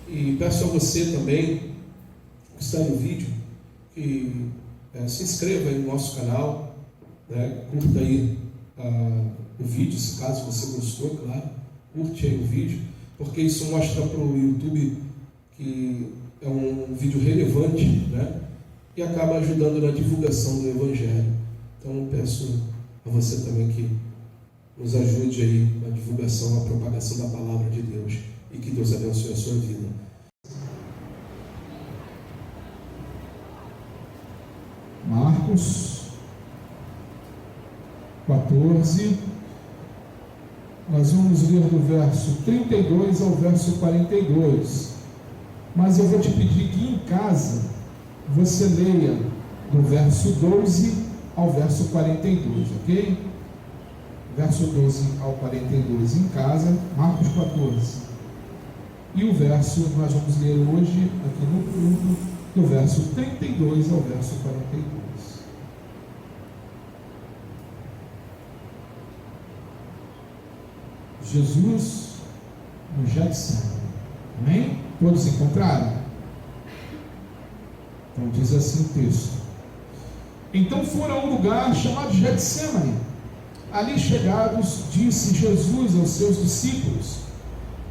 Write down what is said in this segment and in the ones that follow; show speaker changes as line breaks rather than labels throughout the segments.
E peço a você também, que está no vídeo, que se inscreva aí no nosso canal, né? Curta aí o vídeo, se caso você gostou, claro, curte aí o vídeo, porque isso mostra para o YouTube que é um vídeo relevante, né? E acaba ajudando na divulgação do Evangelho. Então peço a você também que nos ajude aí na divulgação, na propagação da palavra de Deus, e que Deus abençoe a sua vida.
Marcos 14, nós vamos ler do verso 32 ao verso 42, mas eu vou te pedir que em casa você leia do verso 12 ao verso 42, ok? Verso 12 ao 42 em casa, Marcos 14. E o verso nós vamos ler hoje aqui no culto, do verso 32 ao verso 42. Jesus no Getsemane. Amém? Todos encontraram? Então diz assim o texto: então foram a um lugar chamado Getsemane. Ali chegados, disse Jesus aos seus discípulos: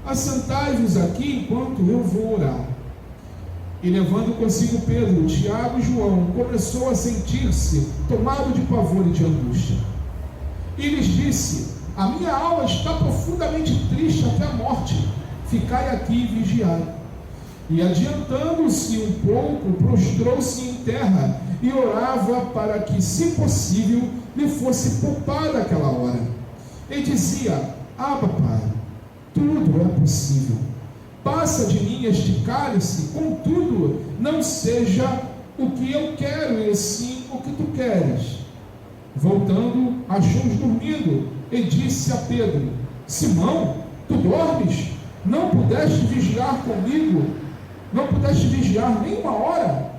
assentai-vos aqui enquanto eu vou orar. E levando consigo Pedro, Tiago e João, começou a sentir-se tomado de pavor e de angústia. E lhes disse: a minha alma está profundamente triste até a morte, ficai aqui e vigiai. E adiantando-se um pouco, prostrou-se em terra e orava para que, se possível, lhe fosse poupada aquela hora. E dizia: Abba, Pai, tudo é possível. Passa de mim este cálice, contudo, não seja o que eu quero, e sim o que tu queres. Voltando, achou-os dormindo, e disse a Pedro: Simão, tu dormes? Não pudeste vigiar comigo? Não pudeste vigiar nem uma hora?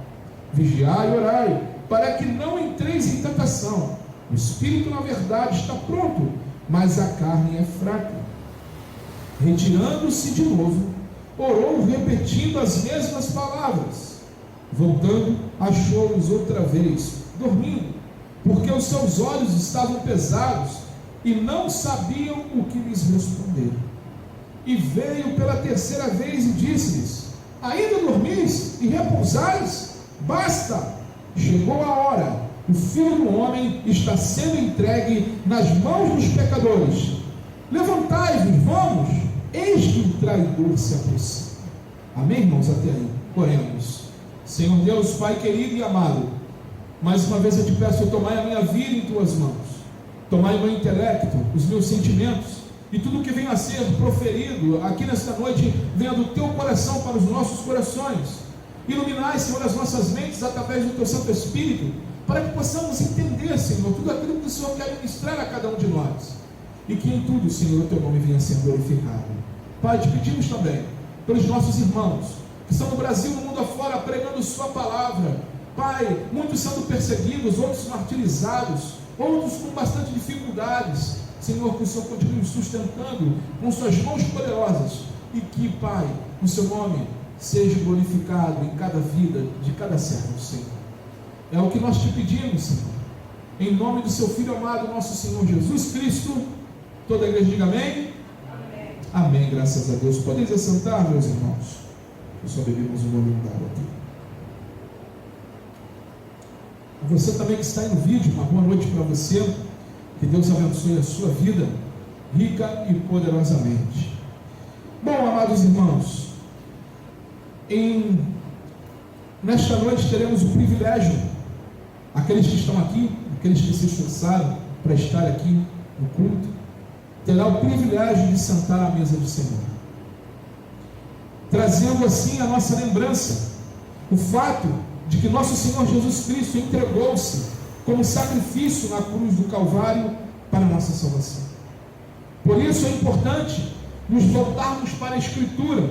Vigiai e orai, para que não entreis em tentação. O espírito, na verdade, está pronto, mas a carne é fraca. Retirando-se de novo, orou repetindo as mesmas palavras. Voltando, achou-os outra vez dormindo, porque os seus olhos estavam pesados e não sabiam o que lhes responder. E veio pela terceira vez e disse-lhes: ainda dormis e repousais? Basta! Chegou a hora, o Filho do Homem está sendo entregue nas mãos dos pecadores. Levantai-vos, vamos, eis que o traidor se aproxima. Amém, irmãos? Até aí, oremos. Senhor Deus, Pai querido e amado, mais uma vez eu te peço: tomai a minha vida em tuas mãos, tomai o meu intelecto, os meus sentimentos, e tudo que venha a ser proferido aqui nesta noite venha do teu coração para os nossos corações. Iluminai, Senhor, as nossas mentes através do teu Santo Espírito, para que possamos entender, Senhor, tudo aquilo que o Senhor quer ministrar a cada um de nós, e que em tudo, Senhor, o teu nome venha sendo glorificado. Pai, te pedimos também pelos nossos irmãos que estão no Brasil e no mundo afora pregando sua palavra. Pai, muitos sendo perseguidos, outros martirizados, outros com bastante dificuldades. Senhor, que o Senhor continue sustentando com suas mãos poderosas, e que, Pai, o seu nome seja glorificado em cada vida de cada servo do Senhor. É o que nós te pedimos, Senhor, em nome do seu Filho amado, nosso Senhor Jesus Cristo. Toda a igreja diga amém? Amém. Amém, graças a Deus. Podeis assentar, meus irmãos? Só bebemos um golinho d'água aqui. Você também que está aí no vídeo, uma boa noite para você. Que Deus abençoe a sua vida rica e poderosamente. Bom, amados irmãos, nesta noite teremos o privilégio, aqueles que estão aqui, aqueles que se esforçaram para estar aqui no culto, terá o privilégio de sentar à mesa do Senhor, trazendo assim a nossa lembrança, o fato de que nosso Senhor Jesus Cristo entregou-se como sacrifício na cruz do Calvário para a nossa salvação. Por isso é importante nos voltarmos para a Escritura,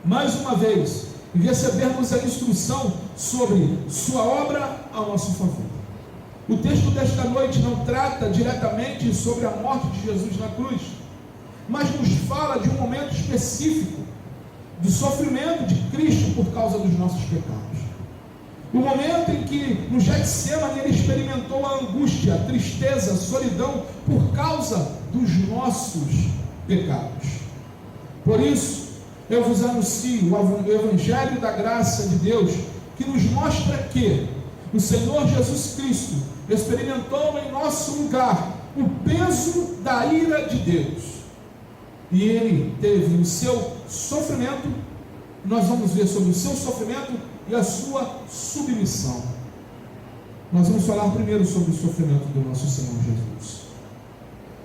mais uma vez, e recebermos a instrução sobre sua obra a nosso favor. O texto desta noite não trata diretamente sobre a morte de Jesus na cruz, mas nos fala de um momento específico, do sofrimento de Cristo por causa dos nossos pecados. O momento em que no Getsemane ele experimentou a angústia, a tristeza, a solidão por causa dos nossos pecados. Por isso, eu vos anuncio o Evangelho da graça de Deus, que nos mostra que o Senhor Jesus Cristo experimentou em nosso lugar o peso da ira de Deus. E ele teve o seu sofrimento. Nós vamos ver sobre o seu sofrimento e a sua submissão. Nós vamos falar primeiro sobre o sofrimento do nosso Senhor Jesus.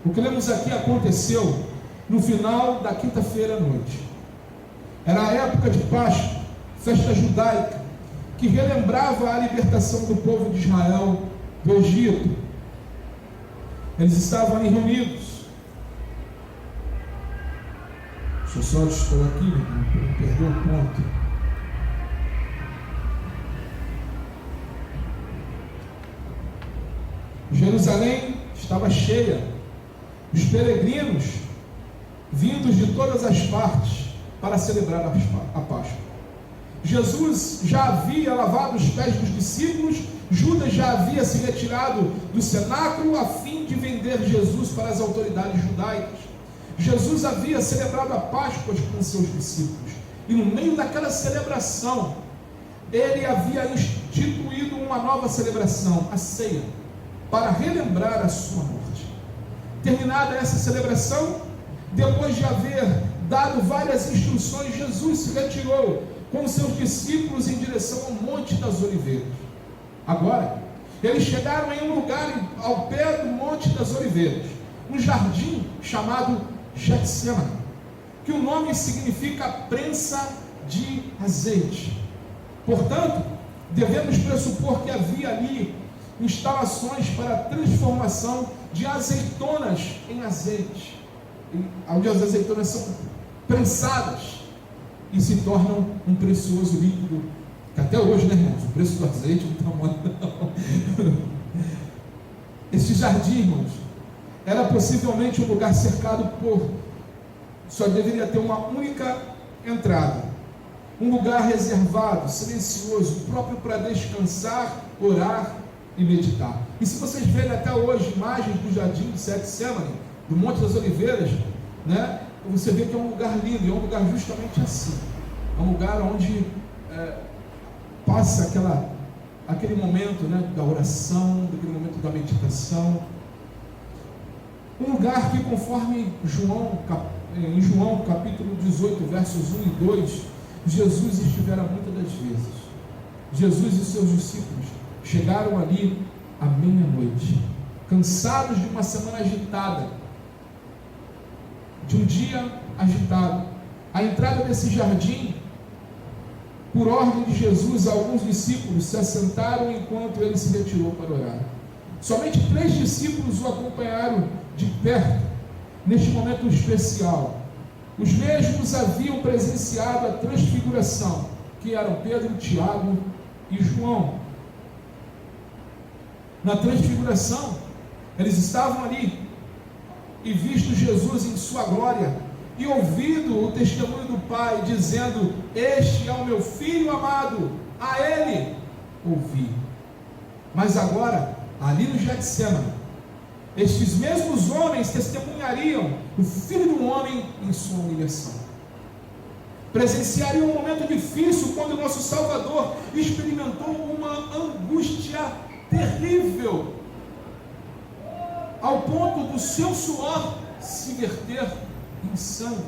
O que lemos aqui aconteceu no final da quinta-feira à noite. Era a época de Páscoa, festa judaica, que relembrava a libertação do povo de Israel do Egito. Eles estavam ali reunidos. Deixa eu só estou aqui, não perdi o ponto. Jerusalém estava cheia. Os peregrinos vindos de todas as partes para celebrar a Páscoa. Jesus já havia lavado os pés dos discípulos. Judas já havia se retirado do cenáculo a fim de vender Jesus para as autoridades judaicas. Jesus havia celebrado a Páscoa com seus discípulos, e no meio daquela celebração ele havia instituído uma nova celebração, a ceia, para relembrar a sua morte. Terminada essa celebração, depois de haver dado várias instruções, Jesus se retirou com seus discípulos em direção ao Monte das Oliveiras. Agora, eles chegaram em um lugar ao pé do Monte das Oliveiras, um jardim chamado Getsemane, que o nome significa prensa de azeite. Portanto, devemos pressupor que havia ali instalações para a transformação de azeitonas em azeite, onde as azeitonas são prensadas e se tornam um precioso líquido, que até hoje, né, irmãos, o preço do azeite não está mal, não. Este jardim, irmãos, era possivelmente um lugar cercado por, só deveria ter uma única entrada, um lugar reservado, silencioso, próprio para descansar, orar e meditar. E se vocês verem até hoje imagens do jardim de Getsemane, do Monte das Oliveiras, né, você vê que é um lugar lindo, é um lugar justamente assim, é um lugar onde passa aquele momento, né, da oração, aquele momento da meditação. Um lugar que, conforme em João capítulo 18, versos 1 e 2, Jesus estivera muitas das vezes. Jesus e seus discípulos chegaram ali à meia-noite, cansados de uma semana agitada, de um dia agitado. A entrada desse jardim, por ordem de Jesus, alguns discípulos se assentaram enquanto ele se retirou para orar. Somente 3 discípulos o acompanharam de perto, neste momento especial. Os mesmos haviam presenciado a transfiguração, que eram Pedro, Tiago e João. Na transfiguração, eles estavam ali, e visto Jesus em sua glória, e ouvido o testemunho do Pai, dizendo: este é o meu Filho amado, a Ele ouvi. Mas agora, ali no Getsemane, estes mesmos homens testemunhariam o Filho do Homem em sua humilhação. Presenciariam um momento difícil, quando o nosso Salvador experimentou uma angústia terrível, ao ponto do seu suor se verter em sangue.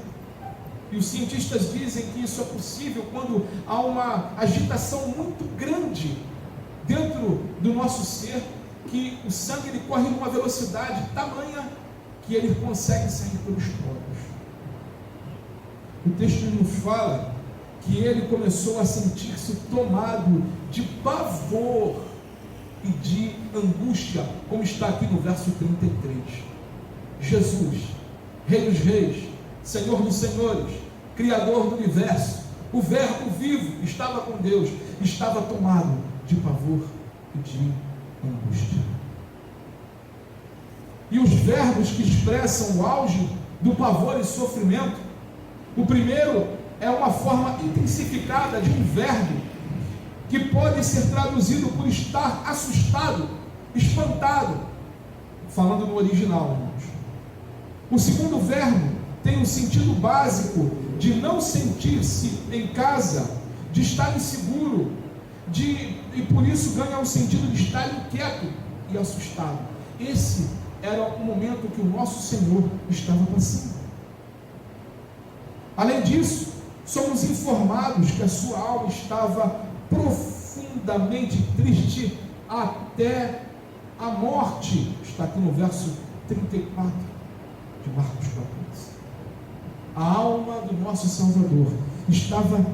E os cientistas dizem que isso é possível quando há uma agitação muito grande dentro do nosso ser, que o sangue ele corre numa velocidade tamanha que ele consegue sair pelos poros. O texto nos fala que ele começou a sentir-se tomado de pavor e de angústia, como está aqui no verso 33. Jesus, Rei dos Reis, Senhor dos Senhores, Criador do Universo, o Verbo vivo, estava com Deus, estava tomado de pavor e de angústia. E os verbos que expressam o auge do pavor e sofrimento, o primeiro é uma forma intensificada de um verbo que pode ser traduzido por estar assustado, espantado, falando no original, irmãos. O segundo verbo tem o sentido básico de não sentir-se em casa, de estar inseguro, e por isso ganha o sentido de estar inquieto e assustado. Esse era o momento que o nosso Senhor estava passando. Além disso, somos informados que a sua alma estava profundamente triste até a morte. Está aqui no verso 34 de Marcos 14. A alma do nosso Salvador estava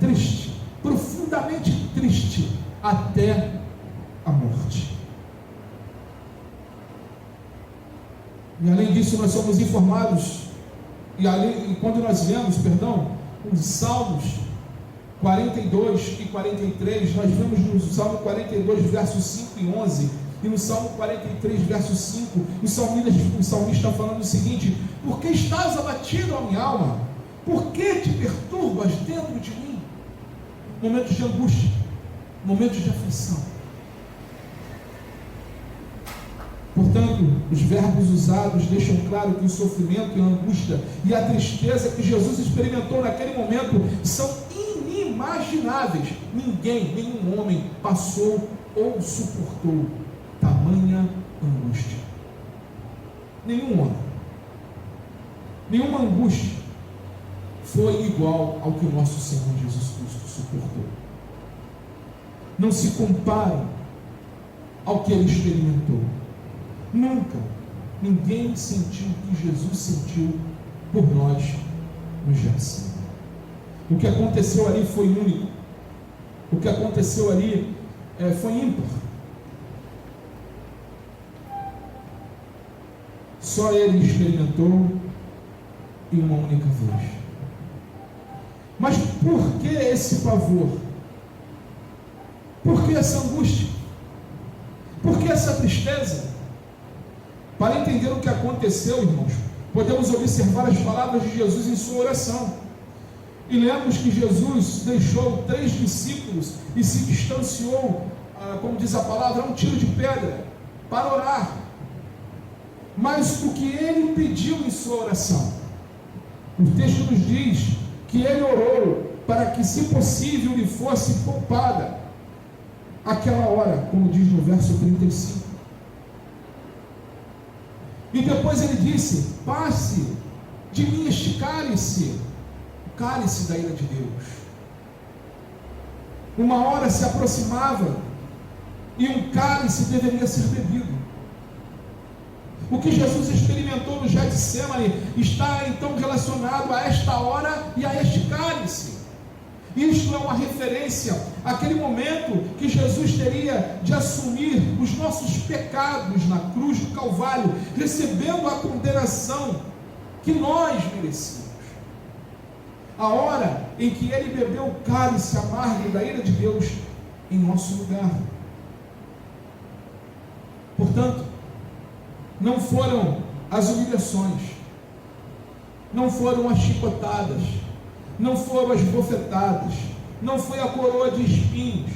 triste, profundamente triste até a morte. E além disso, nós somos informados, e quando nós lemos, os Salmos 42 e 43, nós vemos no Salmo 42, versos 5 e 11, e no Salmo 43, verso 5, o salmista está falando o seguinte: por que estás abatido, ó minha alma? Por que te perturbas dentro de mim? Momentos de angústia, momentos de aflição. Portanto, os verbos usados deixam claro que o sofrimento e a angústia e a tristeza que Jesus experimentou naquele momento são inimagináveis. Ninguém, nenhum homem passou ou suportou tamanha angústia. Nenhum homem, nenhuma angústia foi igual ao que o nosso Senhor Jesus Cristo suportou. Não se compara ao que ele experimentou. Nunca ninguém sentiu o que Jesus sentiu por nós no Getsemane. O que aconteceu ali foi único. O que aconteceu ali foi ímpar. Só ele experimentou em uma única vez. Mas por que esse pavor? Por que essa angústia? Por que essa tristeza? Para entender o que aconteceu, irmãos, podemos observar as palavras de Jesus em sua oração. E lemos que Jesus deixou 3 discípulos e se distanciou, como diz a palavra, a um tiro de pedra, para orar. Mas o que ele pediu em sua oração? O texto nos diz que ele orou para que, se possível, lhe fosse poupada aquela hora, como diz no verso 35. E depois ele disse: passe de mim este cálice, o cálice da ira de Deus. Uma hora se aproximava e um cálice deveria ser bebido. O que Jesus experimentou no Getsemane está então relacionado a esta hora e a este cálice. Isto é uma referência àquele momento que Jesus teria de assumir os nossos pecados na cruz do Calvário, recebendo a condenação que nós merecíamos. A hora em que ele bebeu o cálice amargo da ira de Deus em nosso lugar. Portanto, não foram as humilhações, não foram as chicotadas, não foram as bofetadas, não foi a coroa de espinhos,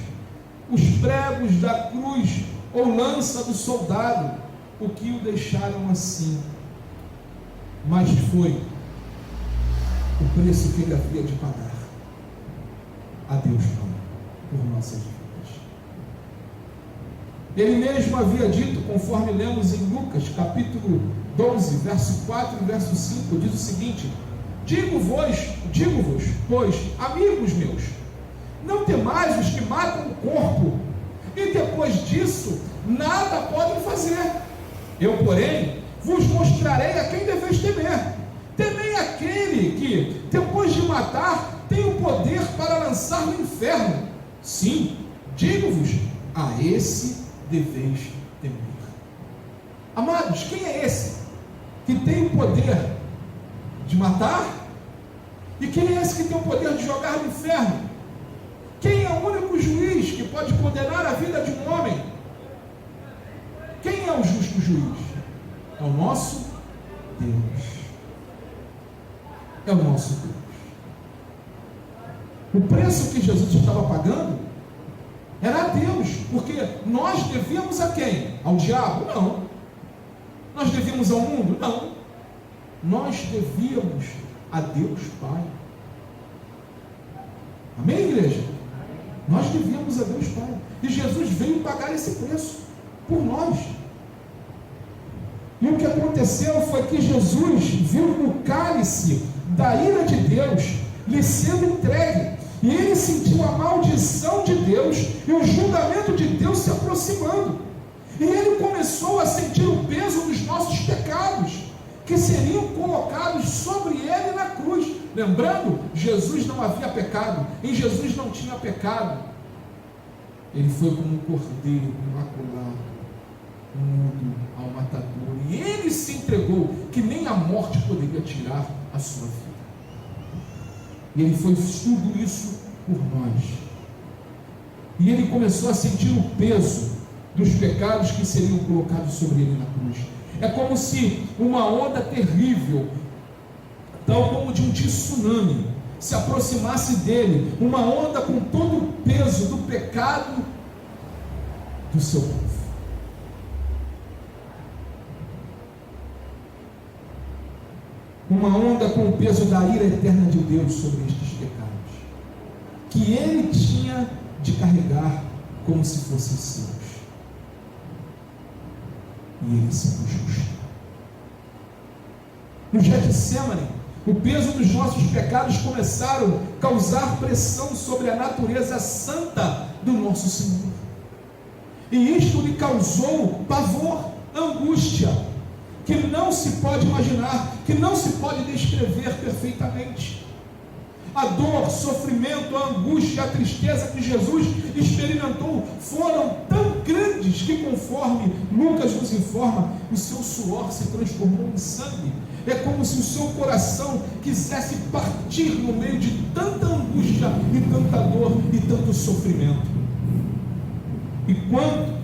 os pregos da cruz ou lança do soldado, o que o deixaram assim, mas foi o preço que ele havia de pagar a Deus por nossas vidas. Ele mesmo havia dito, conforme lemos em Lucas, capítulo 12, verso 4 e verso 5, diz o seguinte: Digo-vos, pois, amigos meus, não temais os que matam o corpo, e depois disso nada podem fazer. Eu, porém, vos mostrarei a quem deveis temer. Temei aquele que, depois de matar, tem o poder para lançar no inferno. Sim, digo-vos, a esse deveis temer. Amados, quem é esse que tem o poder de matar? E quem é esse que tem o poder de jogar no inferno? Quem é o único juiz que pode condenar a vida de um homem? Quem é o justo juiz? É o nosso Deus. É o nosso Deus. O preço que Jesus estava pagando era a Deus, porque nós devíamos a quem? Ao diabo? Não. Nós devíamos ao mundo? Não. Nós devíamos a Deus Pai. Amém, igreja? Nós devíamos a Deus Pai. E Jesus veio pagar esse preço por nós. E o que aconteceu foi que Jesus viu o cálice da ira de Deus lhe sendo entregue. E ele sentiu a maldição de Deus e o julgamento de Deus se aproximando. E ele começou a sentir o peso dos nossos pecados, que seriam colocados sobre ele na cruz. Lembrando, Jesus não havia pecado, em Jesus não tinha pecado. Ele foi como um cordeiro imaculado, mudo ao matador, e ele se entregou, que nem a morte poderia tirar a sua vida. E ele fez tudo isso por nós. E ele começou a sentir o peso dos pecados que seriam colocados sobre ele na cruz. É como se uma onda terrível, tal como de um tsunami, se aproximasse dele, uma onda com todo o peso do pecado do seu povo. Uma onda com o peso da ira eterna de Deus sobre estes pecados, que ele tinha de carregar como se fossem seus. E ele sendo justo. No Getsêmani, o peso dos nossos pecados começaram a causar pressão sobre a natureza santa do nosso Senhor. E isto lhe causou pavor, angústia, que não se pode imaginar, que não se pode descrever perfeitamente. A dor, o sofrimento, a angústia, a tristeza que Jesus experimentou foram tão grandes que, conforme Lucas nos informa, o seu suor se transformou em sangue. É como se o seu coração quisesse partir no meio de tanta angústia e tanta dor e tanto sofrimento. E quando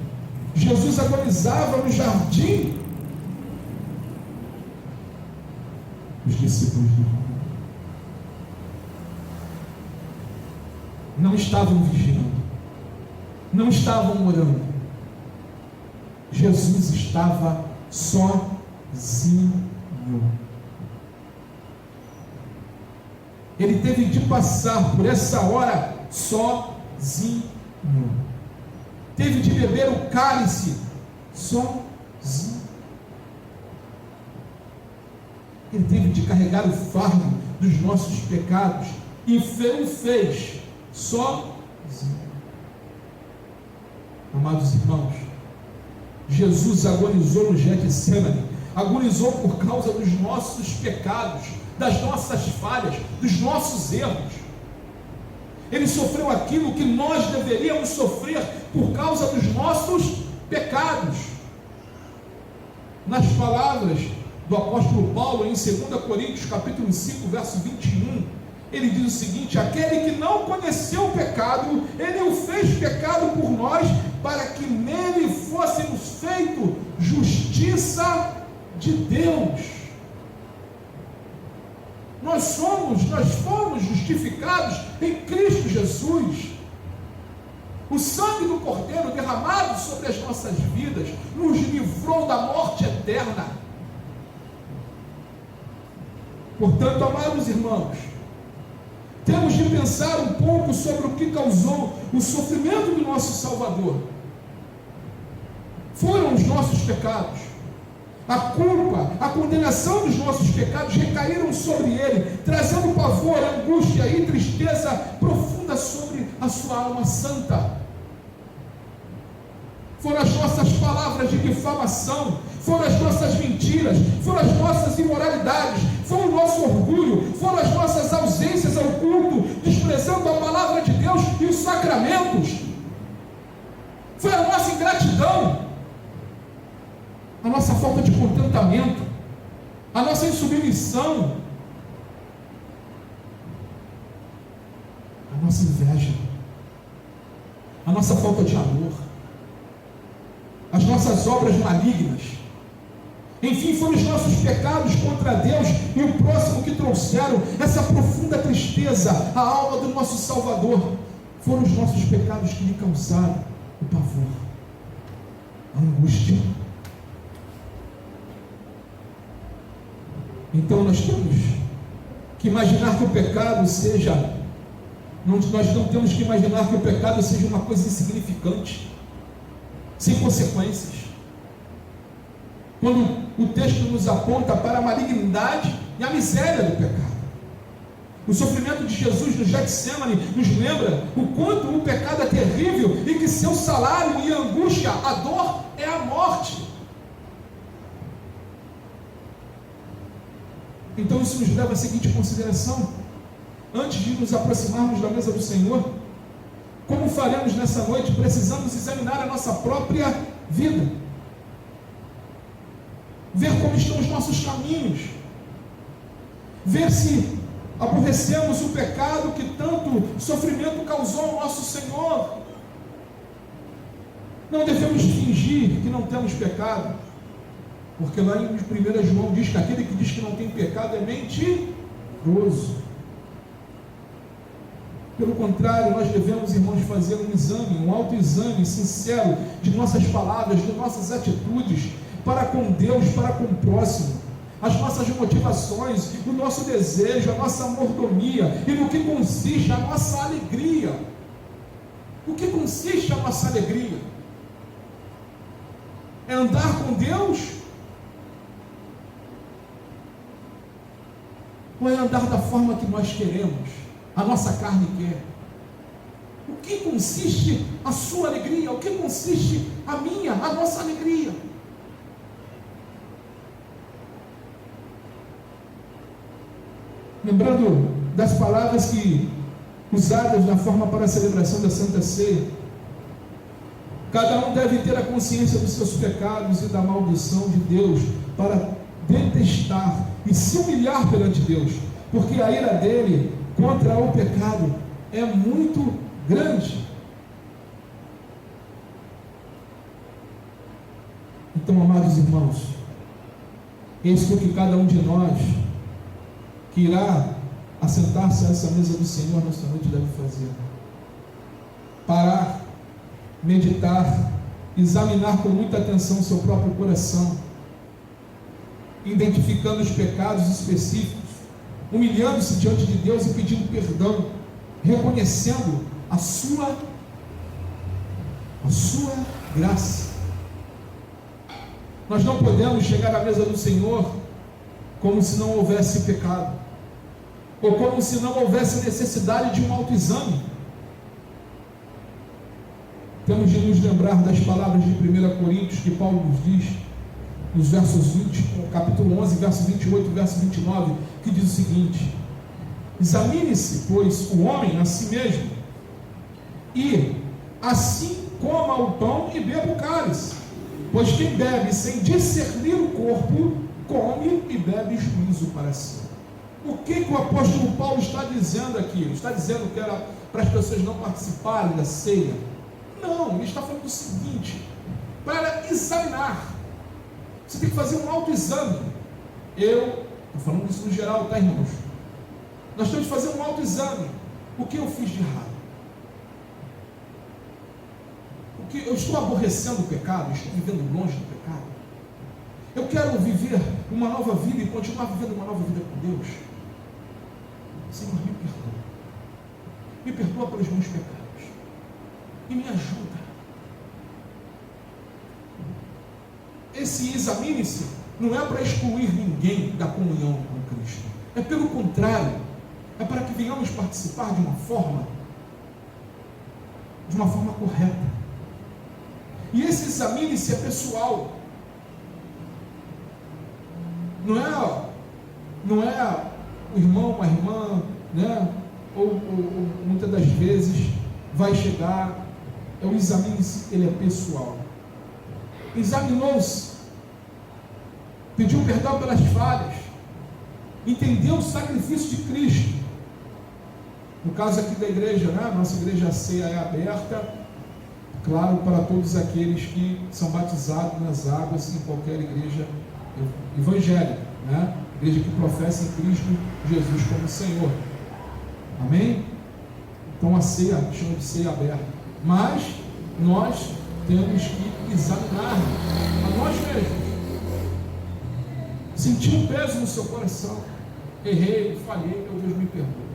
Jesus agonizava no jardim, os discípulos não estavam vigiando, não estavam orando. Jesus estava sozinho. Ele teve de passar por essa hora sozinho. Teve de beber o cálice sozinho. Ele teve de carregar o fardo dos nossos pecados e fez sozinho. Amados irmãos, Jesus agonizou no Getsêmani, agonizou por causa dos nossos pecados, das nossas falhas, dos nossos erros. Ele sofreu aquilo que nós deveríamos sofrer por causa dos nossos pecados. Nas palavras do apóstolo Paulo, em 2 Coríntios, capítulo 5, verso 21, ele diz o seguinte: aquele que não conheceu o pecado, ele o fez pecado por nós, para que nele fôssemos feito justiça de Deus. Nós fomos justificados em Cristo Jesus. O sangue do Cordeiro derramado sobre as nossas vidas nos livrou da morte eterna. Portanto, amados irmãos, temos de pensar um pouco sobre o que causou o sofrimento do nosso Salvador. Foram os nossos pecados. A culpa, a condenação dos nossos pecados recaíram sobre ele, trazendo pavor, angústia e tristeza profunda sobre a sua alma santa. Foram as nossas palavras de difamação, foram as nossas mentiras, foram as nossas imoralidades, foi o nosso orgulho, foram as nossas ausências ao culto, desprezando a palavra de Deus e os sacramentos. Foi a nossa ingratidão, a nossa falta de contentamento, a nossa insubmissão, a nossa inveja, a nossa falta de amor, as nossas obras malignas, Enfim, foram os nossos pecados contra Deus e o próximo que trouxeram essa profunda tristeza à alma do nosso Salvador. Foram os nossos pecados que lhe causaram o pavor, a angústia. Então nós temos que imaginar que o pecado seja, nós não temos que imaginar que o pecado seja uma coisa insignificante, sem consequências. Quando o texto nos aponta para a malignidade e a miséria do pecado. O sofrimento de Jesus no Getsemane nos lembra o quanto o pecado é terrível e que seu salário e angústia, a dor, é a morte. Então isso nos leva à seguinte consideração: antes de nos aproximarmos da mesa do Senhor, como faremos nessa noite? Precisamos examinar a nossa própria vida, ver como estão os nossos caminhos, ver se aborrecemos o pecado que tanto sofrimento causou ao nosso Senhor. Não devemos fingir que não temos pecado, porque lá em 1 João diz que aquele que diz que não tem pecado é mentiroso. Pelo contrário, nós devemos, irmãos, fazer um exame, um autoexame sincero de nossas palavras, de nossas atitudes, para com Deus, para com o próximo, as nossas motivações, o nosso desejo, a nossa mordomia, e no que consiste a nossa alegria. O que consiste a nossa alegria? É andar com Deus? Ou é andar da forma que nós queremos, a nossa carne quer? O que consiste a sua alegria? O que consiste a minha, a nossa alegria? Lembrando das palavras que usadas na forma para a celebração da Santa Ceia, cada um deve ter a consciência dos seus pecados e da maldição de Deus para detestar e se humilhar perante Deus, porque a ira dele contra o pecado é muito grande. Então, amados irmãos, eis que cada um de nós que irá assentar-se a essa mesa do Senhor nesta noite deve fazer: parar, meditar, examinar com muita atenção o seu próprio coração, identificando os pecados específicos, humilhando-se diante de Deus e pedindo perdão, reconhecendo a sua graça. Nós não podemos chegar à mesa do Senhor como se não houvesse pecado, ou como se não houvesse necessidade de um autoexame. Temos de nos lembrar das palavras de 1 Coríntios, que Paulo nos diz, nos versos 20, capítulo 11, verso 28, verso 29, que diz o seguinte: examine-se, pois, o homem a si mesmo, e assim coma o pão e beba o cálice, pois quem bebe sem discernir o corpo, come e bebe juízo para si. O que o apóstolo Paulo está dizendo aqui? Ele está dizendo que era para as pessoas não participarem da ceia? Não, ele está falando o seguinte: para examinar, você tem que fazer um autoexame. Eu estou falando isso no geral, tá, irmãos? Nós temos que fazer um autoexame. O que eu fiz de errado? O que eu estou aborrecendo o pecado? Estou vivendo longe do pecado? Eu quero viver uma nova vida e continuar vivendo uma nova vida com Deus? Senhor, me perdoa. Me perdoa pelos meus pecados. E me ajuda. Esse examine-se não é para excluir ninguém da comunhão com Cristo. É pelo contrário. É para que venhamos participar de uma forma correta. E esse examine-se é pessoal. Não é o irmão, a irmã, né? ou muitas das vezes vai chegar. É o examine-se, ele é pessoal. Examinou-se, pediu perdão pelas falhas, entendeu o sacrifício de Cristo. No caso aqui da igreja, né? Nossa igreja ceia é aberta, claro, para todos aqueles que são batizados nas águas em qualquer igreja evangélica, né? Igreja que professa em Cristo Jesus como Senhor. Amém? Então a ceia chama de ceia aberta. Mas nós temos que examinar a nós mesmos. Sentir um peso no seu coração. Errei, falhei, meu Deus me perdoe.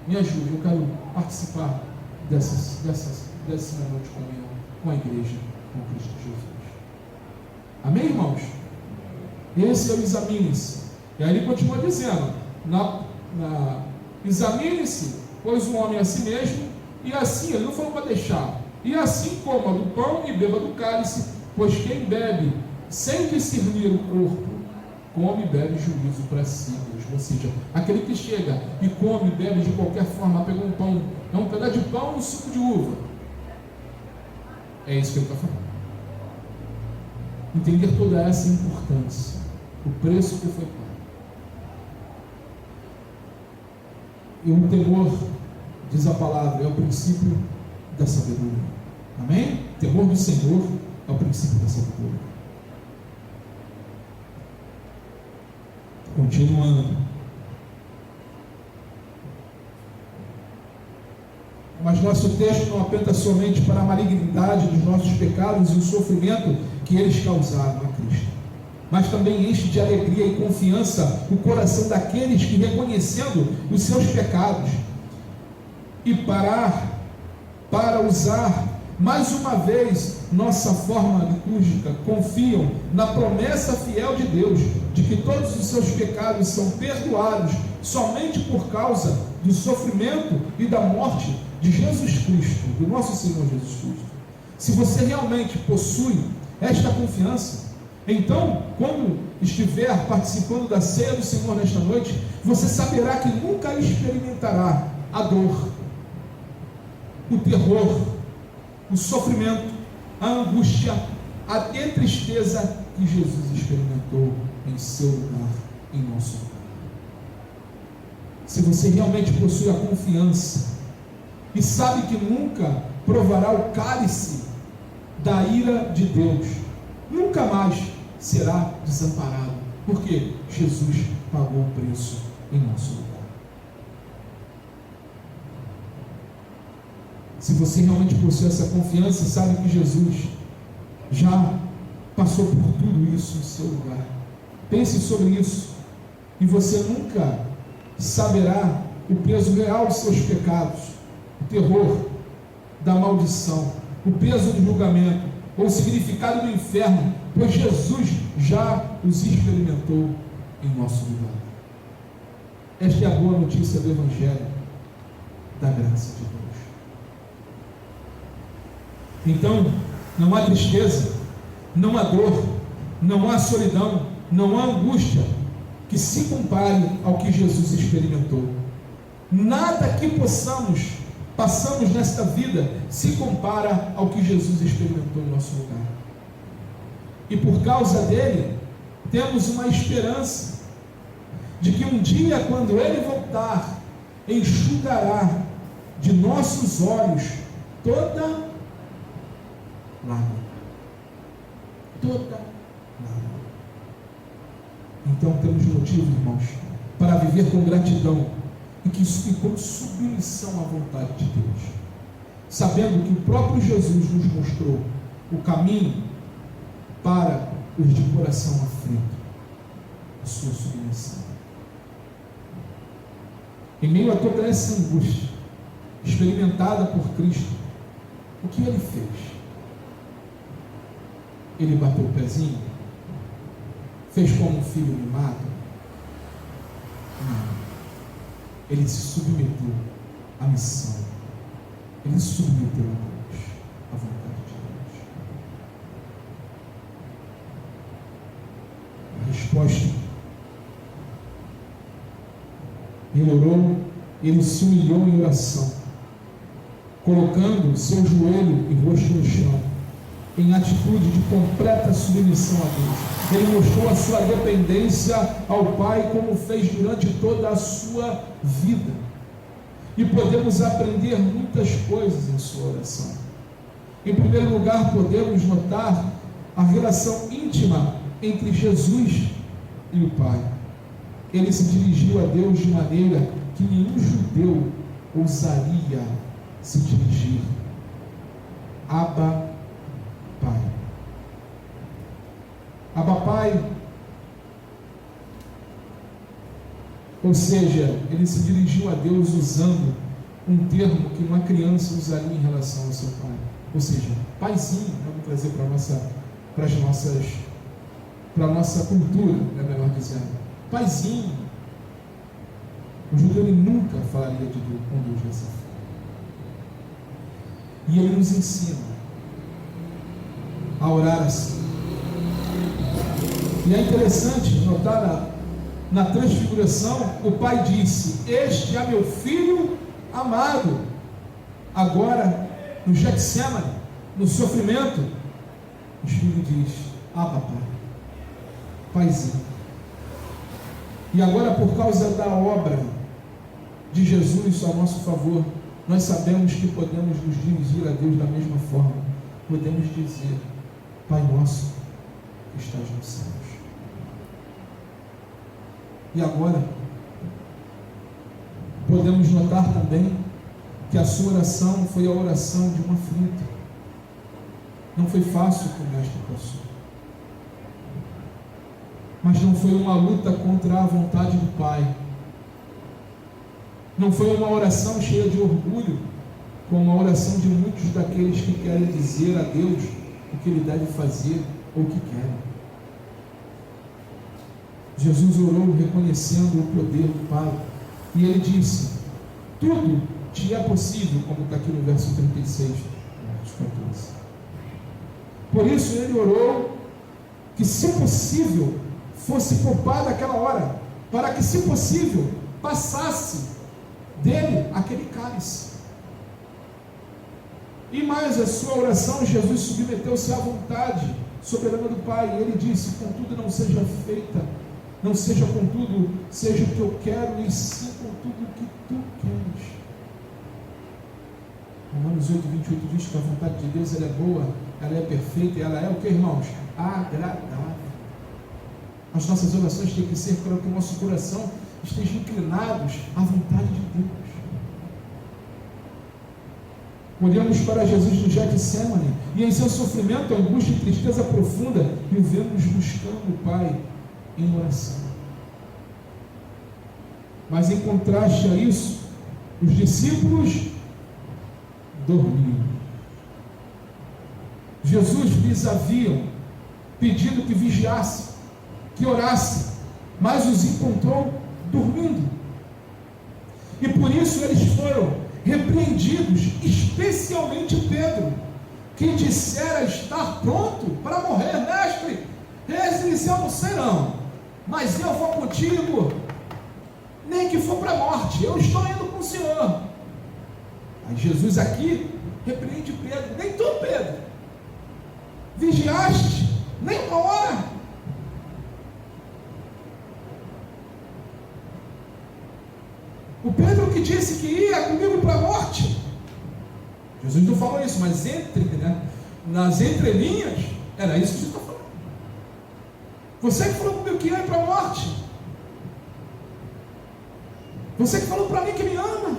Me ajude, eu quero participar desse momento de comunhão com a igreja, com Cristo Jesus. Amém, irmãos? Esse é o examine-se. E aí ele continua dizendo: examine-se, pois o homem a si mesmo, e assim, ele não falou para deixar, e assim coma do pão e beba do cálice, pois quem bebe sem discernir o corpo, come e bebe juízo para si mesmo. Ou seja, aquele que chega e come e bebe de qualquer forma, pegou um pão, é um pedaço de pão e um suco de uva. É isso que ele está falando. Entender toda essa importância, o preço que foi pago. E o temor, diz a palavra, é o princípio da sabedoria. Amém? O temor do Senhor é o princípio da sabedoria. Continuando. Mas nosso texto não aponta somente para a malignidade dos nossos pecados e o sofrimento que eles causaram a Cristo, mas também enche de alegria e confiança o coração daqueles que, reconhecendo os seus pecados e para usar mais uma vez nossa forma litúrgica, confiam na promessa fiel de Deus de que todos os seus pecados são perdoados somente por causa do sofrimento e da morte de Jesus Cristo, do nosso Senhor Jesus Cristo. Se você realmente possui esta confiança, então, quando estiver participando da ceia do Senhor nesta noite, você saberá que nunca experimentará a dor, o terror, o sofrimento, a angústia, a tristeza que Jesus experimentou em seu lugar, em nosso lugar. Se você realmente possui a confiança e sabe que nunca provará o cálice da ira de Deus, nunca mais será desamparado, porque Jesus pagou o preço em nosso lugar. Se você realmente possui essa confiança, sabe que Jesus já passou por tudo isso em seu lugar. Pense sobre isso, e você nunca saberá o peso real dos seus pecados, o terror da maldição, o peso do julgamento, ou o significado do inferno, pois Jesus já os experimentou em nosso lugar. Esta é a boa notícia do Evangelho da graça de Deus. Então, não há tristeza, não há dor, não há solidão, não há angústia que se compare ao que Jesus experimentou. Nada que passamos nesta vida se compara ao que Jesus experimentou em nosso lugar. E por causa dele, temos uma esperança de que um dia, quando ele voltar, enxugará de nossos olhos toda lágrima. Toda lágrima. Então temos motivo, irmãos, para viver com gratidão e com submissão à vontade de Deus, sabendo que o próprio Jesus nos mostrou o caminho para os de coração aflito, a sua submissão. Em meio a toda essa angústia experimentada por Cristo, o que ele fez? Ele bateu o pezinho? Fez como um filho mimado? Não. Ele se submeteu à missão. Ele se submeteu a Deus, à vontade de Deus. A resposta: ele orou, ele se humilhou em oração, colocando seu joelho e rosto no chão, em atitude de completa submissão a Deus. Ele mostrou a sua dependência ao Pai, como fez durante toda a sua vida. E podemos aprender muitas coisas em sua oração. Em primeiro lugar, podemos notar a relação íntima entre Jesus e o Pai. Ele se dirigiu a Deus de maneira que nenhum judeu ousaria se dirigir. Abba, Pai. Abba, Pai, ou seja, ele se dirigiu a Deus usando um termo que uma criança usaria em relação ao seu pai. Ou seja, paizinho, vamos trazer para a nossa cultura, é melhor dizendo. Paizinho. O judeu ele nunca falaria de Deus com Deus dessa forma. E ele nos ensina a orar assim. E é interessante notar na transfiguração, o pai disse: este é meu filho amado. Agora, no Getsemane, no sofrimento, o filho diz: Abba, Pai, Paizinho. E agora, por causa da obra de Jesus a nosso favor, nós sabemos que podemos nos dirigir a Deus da mesma forma. Podemos dizer: Pai nosso que estás nos céus. E agora, podemos notar também que a sua oração foi a oração de um aflito. Não foi fácil que o mestre passou. Mas não foi uma luta contra a vontade do Pai. Não foi uma oração cheia de orgulho, como a oração de muitos daqueles que querem dizer a Deus o que Ele deve fazer ou o que querem. Jesus orou reconhecendo o poder do Pai. E Ele disse: tudo te é possível, como está aqui no verso 36, verso 14. Por isso Ele orou que, se possível, fosse poupada aquela hora, para que, se possível, passasse dele aquele cálice. E mais, a sua oração, Jesus submeteu-se à vontade soberana do Pai. E Ele disse: contudo, não seja feita, não seja contudo, seja o que eu quero, e sim contudo o que tu queres. Romanos 8, 28 diz que a vontade de Deus ela é boa, ela é perfeita, ela é o que, irmãos? Agradável. As nossas orações têm que ser para que o nosso coração esteja inclinados à vontade de Deus. Olhamos para Jesus no Getsemane, e em seu sofrimento, angústia e tristeza profunda, e o vemos buscando o Pai em oração. Mas em contraste a isso, os discípulos dormiam. Jesus lhes havia pedido que vigiasse, que orasse, mas os encontrou dormindo. E por isso eles foram repreendidos, especialmente Pedro, que dissera estar pronto para morrer. Mestre, ele disse: eu não sei não, mas eu vou contigo, nem que for para a morte, eu estou indo com o Senhor. Aí Jesus aqui repreende Pedro: nem tu, Pedro, vigiaste nem uma hora. O Pedro que disse que ia comigo para a morte. Jesus não falou isso, mas nas entrelinhas, era isso que Jesus está falando. Você que falou comigo que ia para a morte. Você que falou para mim que me ama.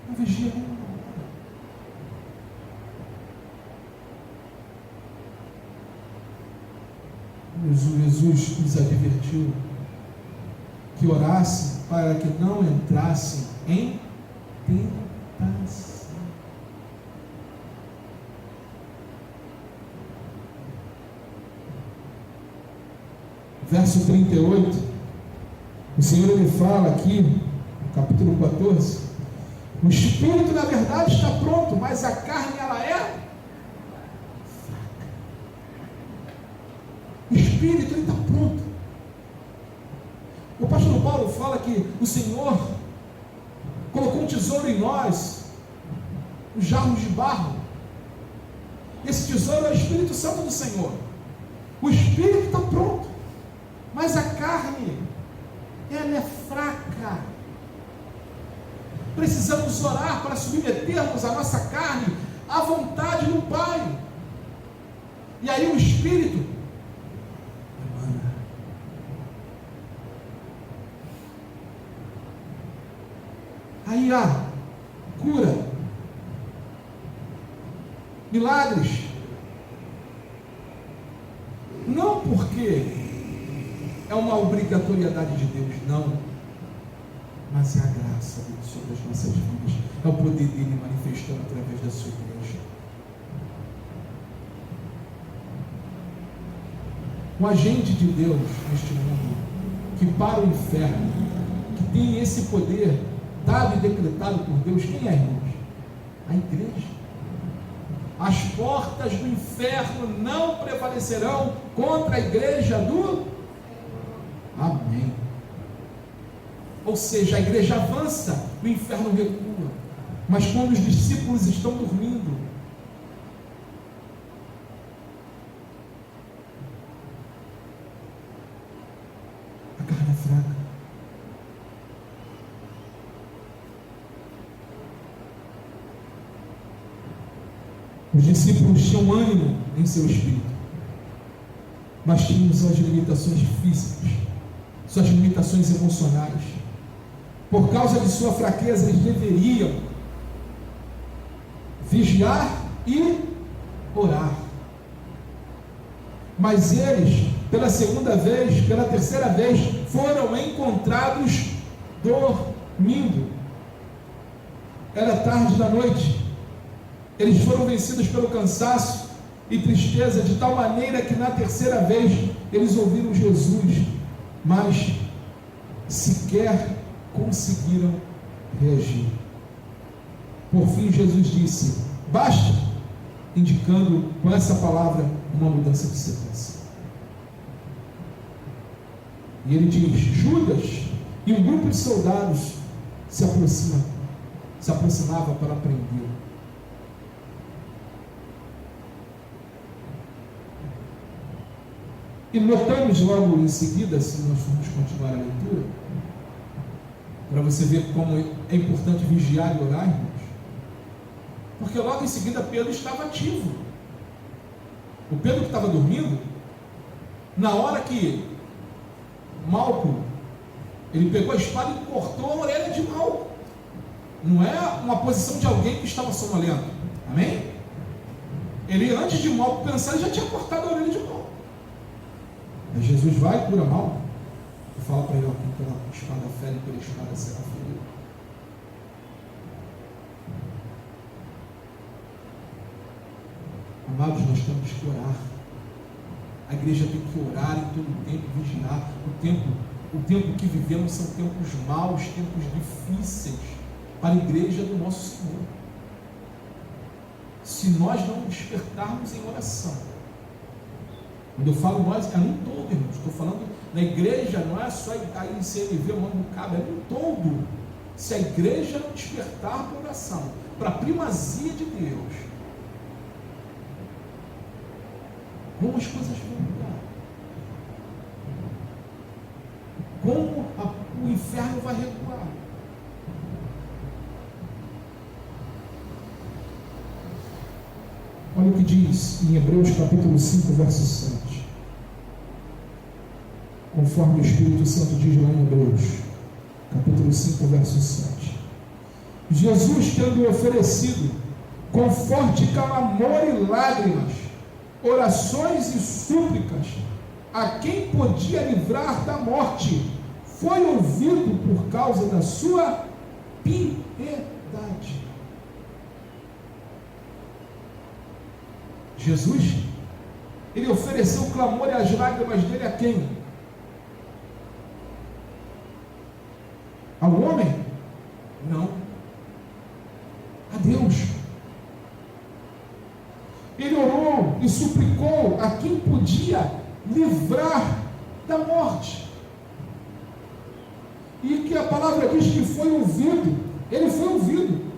Não vigia nenhuma hora. Jesus nos advertiu que orasse para que não entrasse em tentação. Verso 38, o Senhor ele fala aqui, no capítulo 14, o espírito na verdade está pronto, mas a carne ela é fraca. O espírito ele está pronto. O pastor Paulo fala que o Senhor colocou um tesouro em nós, os jarros de barro. Esse tesouro é o Espírito Santo do Senhor. O Espírito está pronto, mas a carne, ela é fraca. Precisamos orar para submetermos a nossa carne à vontade do Pai. E aí o Espírito, Aí há cura, milagres. Não porque é uma obrigatoriedade de Deus, não. Mas é a graça dele sobre as nossas vidas. É o poder dele manifestando através da sua igreja. Um agente de Deus neste mundo, que para o inferno, que tem esse poder dado e decretado por Deus, quem é, irmãos? A igreja. As portas do inferno não prevalecerão contra a igreja do Amém. Ou seja, a igreja avança, o inferno recua. Mas quando os discípulos estão dormindo, a carne é fraca. Os discípulos tinham ânimo em seu espírito, mas tinham suas limitações físicas, suas limitações emocionais. Por causa de sua fraqueza, eles deveriam vigiar e orar. Mas eles, pela segunda vez, pela terceira vez, foram encontrados dormindo. Era tarde da noite. Eles foram vencidos pelo cansaço e tristeza, de tal maneira que na terceira vez eles ouviram Jesus, mas sequer conseguiram reagir. Por fim, Jesus disse: basta, indicando com essa palavra uma mudança de sequência. E ele diz: Judas e um grupo de soldados se aproximava para prendê-lo. E notamos logo em seguida, se nós formos continuar a leitura, para você ver como é importante vigiar e orar, irmãos, porque logo em seguida Pedro estava ativo. O Pedro que estava dormindo, na hora que Malco, ele pegou a espada e cortou a orelha de Malco. Não é uma posição de alguém que estava sonolento, amém? Ele, antes de Malco pensar, ele já tinha cortado a orelha de Malco. Mas Jesus vai, cura Malco e fala para ele: pela espada fere, pela espada será ferido. Amados, nós temos que orar. A igreja tem que orar em todo o tempo, vigiar. O tempo que vivemos são tempos maus, tempos difíceis para a igreja do nosso Senhor. Se nós não despertarmos em oração, quando eu falo nós, é um todo, irmãos. Estou falando na igreja, não é só aí em CNV, mano, cabe, é um todo. Se a igreja não despertar para oração, para a primazia de Deus, como as coisas vão mudar? Como o inferno vai recuar? Olha o que diz em Hebreus capítulo 5, verso 7. Conforme o Espírito Santo diz lá em Hebreus, capítulo 5, verso 7. Jesus, tendo oferecido com forte clamor e lágrimas, orações e súplicas a quem podia livrar da morte, foi ouvido por causa da sua piedade. Jesus, ele ofereceu o clamor e as lágrimas dele a quem? Ao homem? Não. A Deus. Ele orou e suplicou a quem podia livrar da morte. E que a palavra diz que foi ouvido. Ele foi ouvido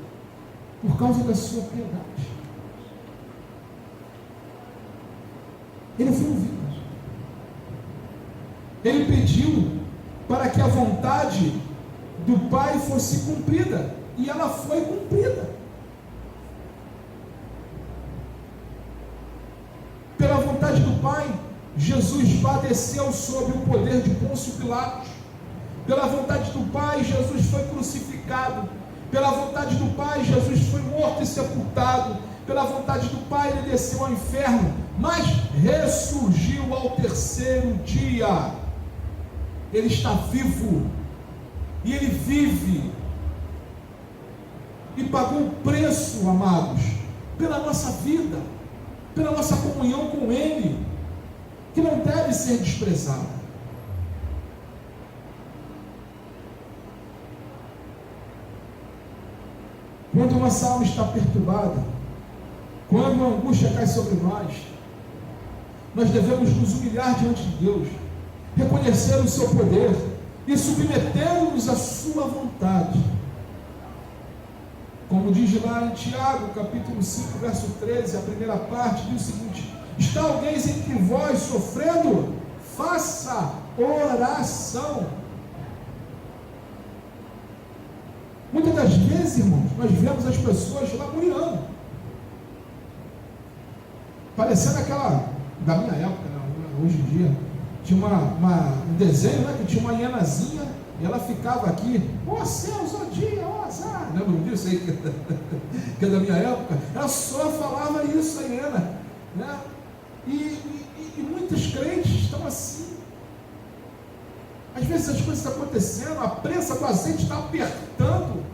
por causa da sua piedade. Ele foi ouvido. Ele pediu para que a vontade do Pai fosse cumprida, e ela foi cumprida. Pela vontade do Pai, Jesus padeceu sob o poder de Pôncio Pilatos. Pela vontade do Pai, Jesus foi crucificado. Pela vontade do Pai, Jesus foi morto e sepultado. Pela vontade do Pai, ele desceu ao inferno, mas ressurgiu ao terceiro dia. Ele está vivo, e ele vive, e pagou o preço, amados, pela nossa vida, pela nossa comunhão com ele, que não deve ser desprezada. Quando nossa alma está perturbada, quando a angústia cai sobre nós devemos nos humilhar diante de Deus, reconhecer o seu poder e submetendo-nos à sua vontade. Como diz lá em Tiago, capítulo 5, verso 13, a primeira parte, diz o seguinte: está alguém entre vós sofrendo? Faça oração. Muitas das vezes, irmãos, nós vemos as pessoas lamuriando, parecendo aquela da minha época, né? Hoje em dia, tinha um desenho, né, que tinha uma hienazinha, e ela ficava aqui, ó céus, ó dia, ó azar, lembram disso aí, que é da minha época? Ela só falava isso, a hiena, né? E muitos crentes estão assim. Às vezes as coisas estão acontecendo, a prensa do azeite está apertando,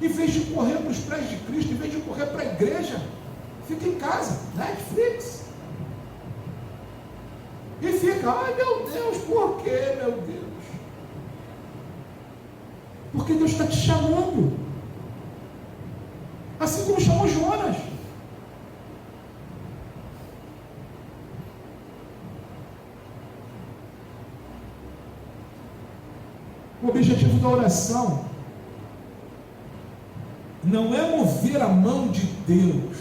em vez de correr para os pés de Cristo, em vez de correr para a igreja, fica em casa, Netflix, e fica, ai meu Deus, por que, meu Deus? Porque Deus está te chamando, assim como chamou Jonas. O objetivo da oração não é mover a mão de Deus,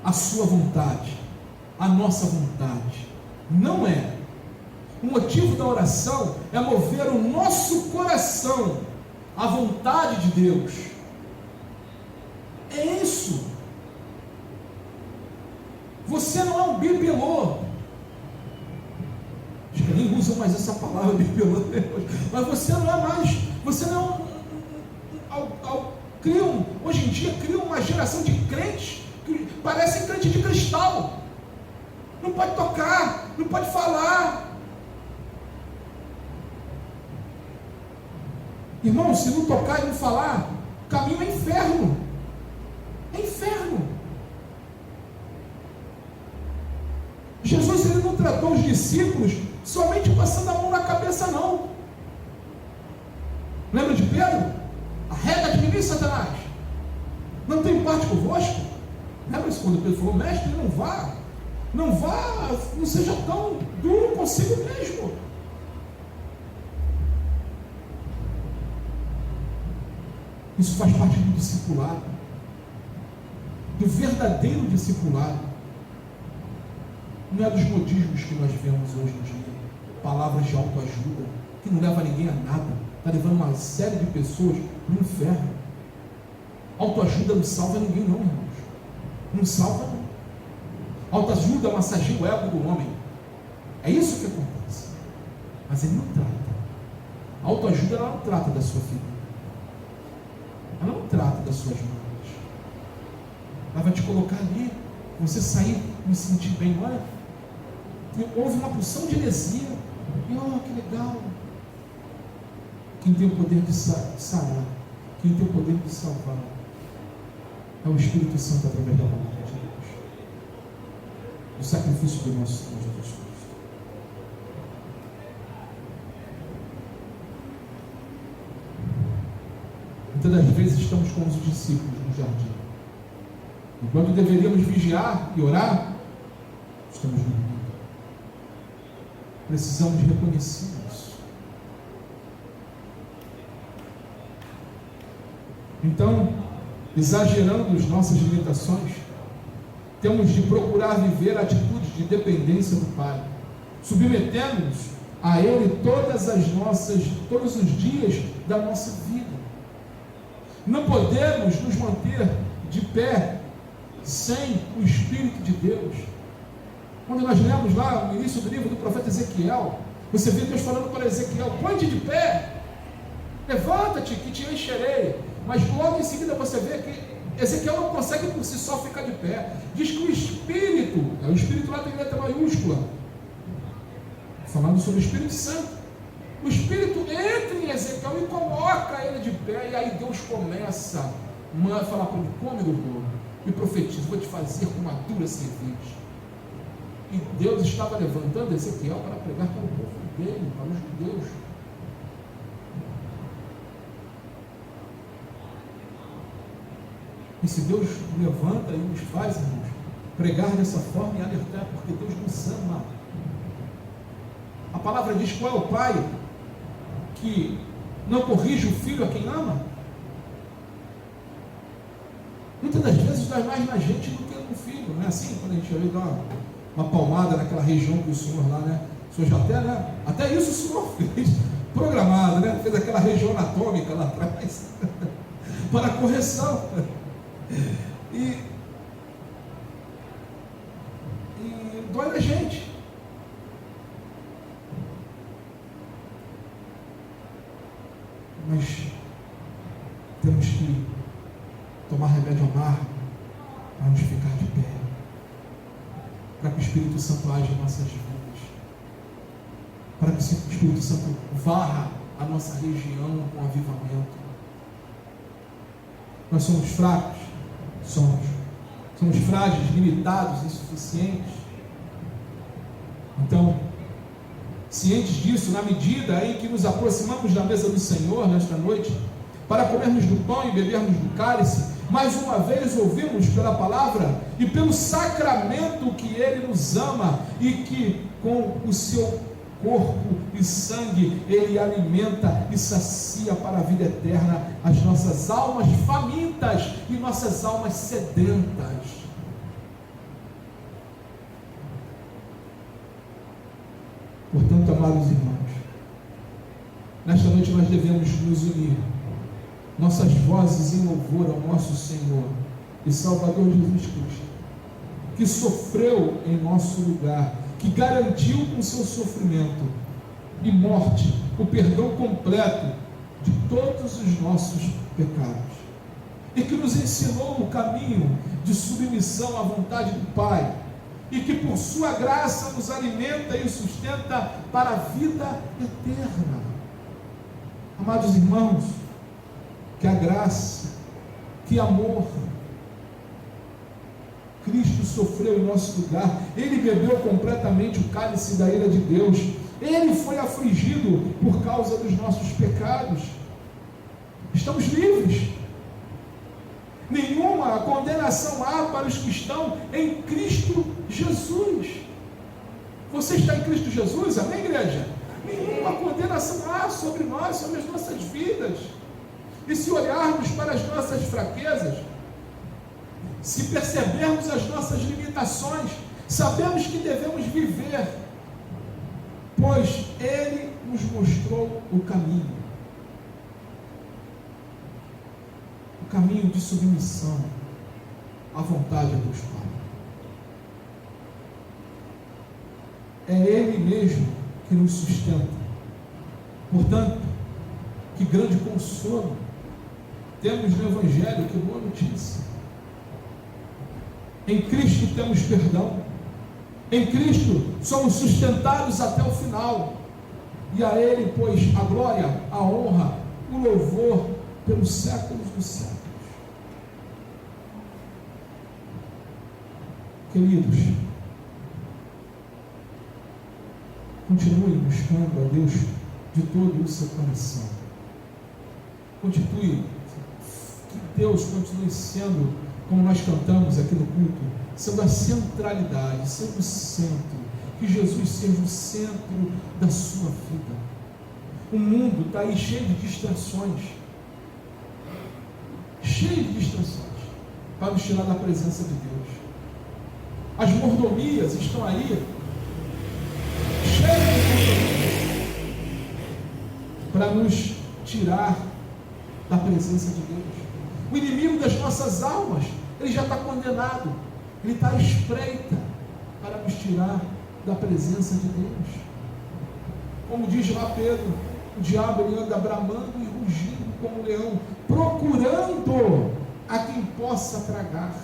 a sua vontade, a nossa vontade, não é. O motivo da oração é mover o nosso coração à vontade de Deus. É isso. Você não é um bibelô. Acho que nem usam mais essa palavra bibelô, mas você não é mais, você não hoje em dia criam uma geração de crentes que parecem crente de cristal, não pode tocar, não pode falar. Irmão, se não tocar e não falar, o caminho é inferno. É inferno. Jesus, ele não tratou os discípulos somente passando a mão na cabeça, não. Lembra de Pedro? Arrega de mim, Satanás, não tem parte convosco. Lembra-se quando Pedro falou: mestre, não vá, não seja tão duro consigo mesmo. Isso faz parte do discipulado, do verdadeiro discipulado. Não é dos modismos que nós vemos hoje em dia, palavras de autoajuda, que não leva ninguém a nada, está levando uma série de pessoas para o inferno. Autoajuda não salva ninguém não, irmãos, não salva não. Autoajuda massageia o ego do homem, é isso que acontece, mas ele não trata. A autoajuda, ela não trata da sua vida, ela não trata das suas mãos, ela vai te colocar ali, você sair e se sentir bem. Olha, houve uma porção de heresia, e oh, que legal. Quem tem o poder de sarar, quem tem o poder de salvar, é o Espírito Santo através da palavra de Deus, o sacrifício do nosso Senhor Jesus Cristo. Muitas das vezes estamos como os discípulos no jardim. Enquanto deveríamos vigiar e orar, estamos dormindo. Precisamos reconhecer isso. Então, exagerando as nossas limitações, temos de procurar viver atitudes de dependência do Pai, submetendo-nos a Ele todos os dias da nossa vida. Não podemos nos manter de pé sem o Espírito de Deus. Quando nós lemos lá no início do livro do profeta Ezequiel, você vê Deus falando para Ezequiel: põe-te de pé, levanta-te que te encherei. Mas logo em seguida você vê que Ezequiel não consegue por si só ficar de pé. Diz que o Espírito lá tem letra maiúscula, falando sobre o Espírito Santo. O Espírito entra em Ezequiel e coloca ele de pé, e aí Deus começa a falar para ele: come do bolo e profetiza, vou te fazer com uma dura cerveja. E Deus estava levantando Ezequiel para pregar para o povo dele, para os judeus. E se Deus levanta e nos faz, irmãos, pregar dessa forma e alertar, porque Deus nos ama. A palavra diz: qual é o pai que não corrige o filho a quem ama? Muitas das vezes dá mais na gente do que no filho, não é assim? Quando a gente ali dá uma palmada naquela região que o Senhor lá, né? O Senhor já até, né? Até isso o Senhor fez, programado, né? Fez aquela região anatômica lá atrás, para a correção. E dói na gente. Mas temos que tomar remédio amargo para nos ficar de pé, para que o Espírito Santo age em nossas vidas, para que o Espírito Santo varra a nossa região com avivamento. Nós somos fracos, somos frágeis, limitados, insuficientes. Então, cientes disso, na medida em que nos aproximamos da mesa do Senhor nesta noite, para comermos do pão e bebermos do cálice, mais uma vez ouvimos pela palavra e pelo sacramento que Ele nos ama e que com o seu corpo e sangue Ele alimenta e sacia para a vida eterna as nossas almas famintas e nossas almas sedentas. Portanto, amados irmãos, nesta noite nós devemos nos unir, nossas vozes em louvor ao nosso Senhor e Salvador Jesus Cristo, que sofreu em nosso lugar, que garantiu com seu sofrimento e morte o perdão completo de todos os nossos pecados, e que nos ensinou o caminho de submissão à vontade do Pai, e que por sua graça nos alimenta e sustenta para a vida eterna. Amados irmãos, que a graça, que amor, Cristo sofreu em nosso lugar, Ele bebeu completamente o cálice da ira de Deus, Ele foi afligido por causa dos nossos pecados, estamos livres, nenhuma condenação há para os que estão em Cristo Jesus. Você está em Cristo Jesus, amém, igreja? Nenhuma condenação há sobre nós, sobre as nossas vidas. E se olharmos para as nossas fraquezas, se percebermos as nossas limitações, sabemos que devemos viver, pois Ele nos mostrou o caminho de submissão à vontade do Pai. É Ele mesmo que nos sustenta. Portanto, que grande consolo temos no Evangelho, que boa notícia. Em Cristo temos perdão, em Cristo somos sustentados até o final, e a Ele, pois, a glória, a honra, o louvor pelos séculos dos séculos. Queridos, continue buscando a Deus de todo o seu coração. Continue, que Deus continue sendo, como nós cantamos aqui no culto, sendo a centralidade, sendo o centro, que Jesus seja o centro da sua vida. O mundo está aí cheio de distrações, para nos tirar da presença de Deus. As mordomias estão aí, cheias de mordomias, para nos tirar da presença de Deus. O inimigo das nossas almas, ele já está condenado, ele está à espreita para nos tirar da presença de Deus. Como diz lá Pedro, O diabo ele anda bramando e rugindo como um leão, procurando a quem possa tragar.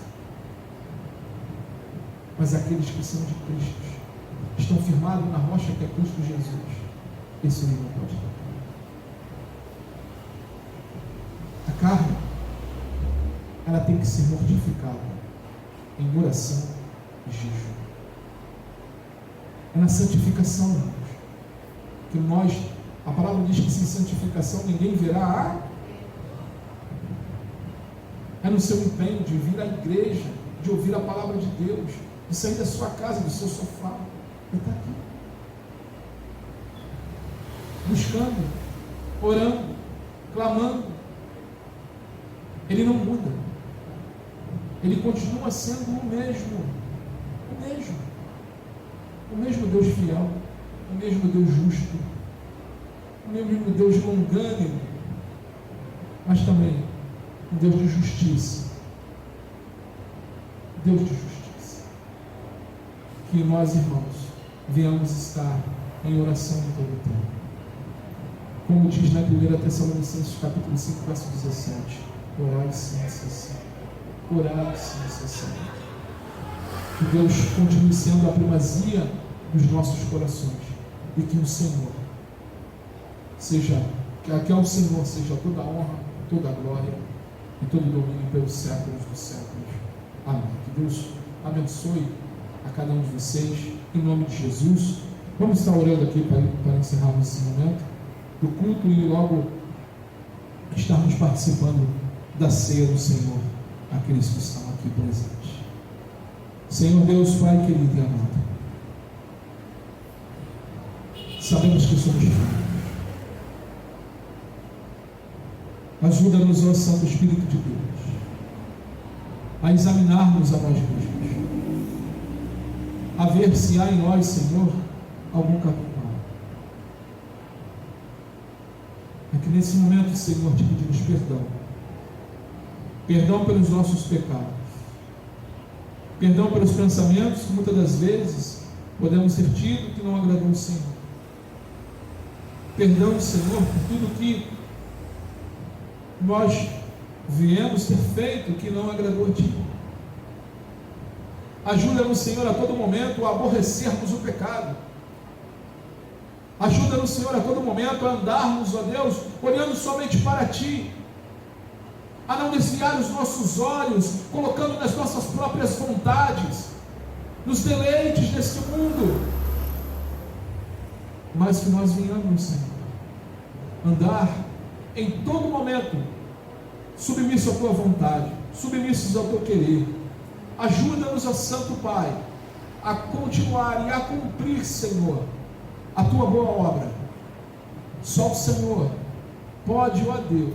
Mas aqueles que são de Cristo, estão firmados na rocha que é Cristo Jesus, esse ele não pode tocar. A carne, ela tem que ser mortificada em oração e jejum. É na santificação, irmãos, que nós, a palavra diz que sem santificação ninguém verá é no seu empenho de vir à igreja, de ouvir a palavra de Deus, de sair da sua casa, do seu sofá, ele está aqui buscando, orando, clamando. Ele não muda, ele continua sendo o mesmo Deus fiel, o mesmo Deus justo, o mesmo Deus longânimo, mas também um Deus de justiça. Deus de justiça. Que nós, irmãos, venhamos estar em oração em todo o tempo. Como diz na 1 Tessalonicenses capítulo 5, verso 17, orai sem cessar. Orai sem cessar. Que Deus continue sendo a primazia dos nossos corações e que o Senhor seja, que ao Senhor seja toda a honra, toda a glória e todo o domínio pelos séculos dos séculos. Amém. Que Deus abençoe a cada um de vocês, em nome de Jesus. Vamos estar orando aqui para encerrarmos esse momento do culto e logo estarmos participando da ceia do Senhor, aqueles que estão aqui presentes. Senhor Deus, Pai querido e amado, sabemos que somos filhos. Ajuda-nos, ó Santo Espírito de Deus, a examinarmos a nós mesmos, a ver se há em nós, Senhor, algum caminho mau. É que nesse momento, Senhor, te pedimos perdão pelos nossos pecados, perdão pelos pensamentos que muitas das vezes podemos ter tido que não agradou o Senhor. Perdão, Senhor, por tudo que nós viemos ter feito que não agradou a Ti. Ajuda-nos, Senhor, a todo momento a aborrecermos o pecado. Ajuda-nos, Senhor, a todo momento a andarmos, ó Deus, olhando somente para Ti, a não desviar os nossos olhos, colocando nas nossas próprias vontades, nos deleites deste mundo, mas que nós venhamos, Senhor, andar em todo momento submisso à Tua vontade, submissos ao Teu querer. Ajuda-nos, ó Santo Pai, a continuar e a cumprir, Senhor, a Tua boa obra. Só o Senhor pode, ó Deus,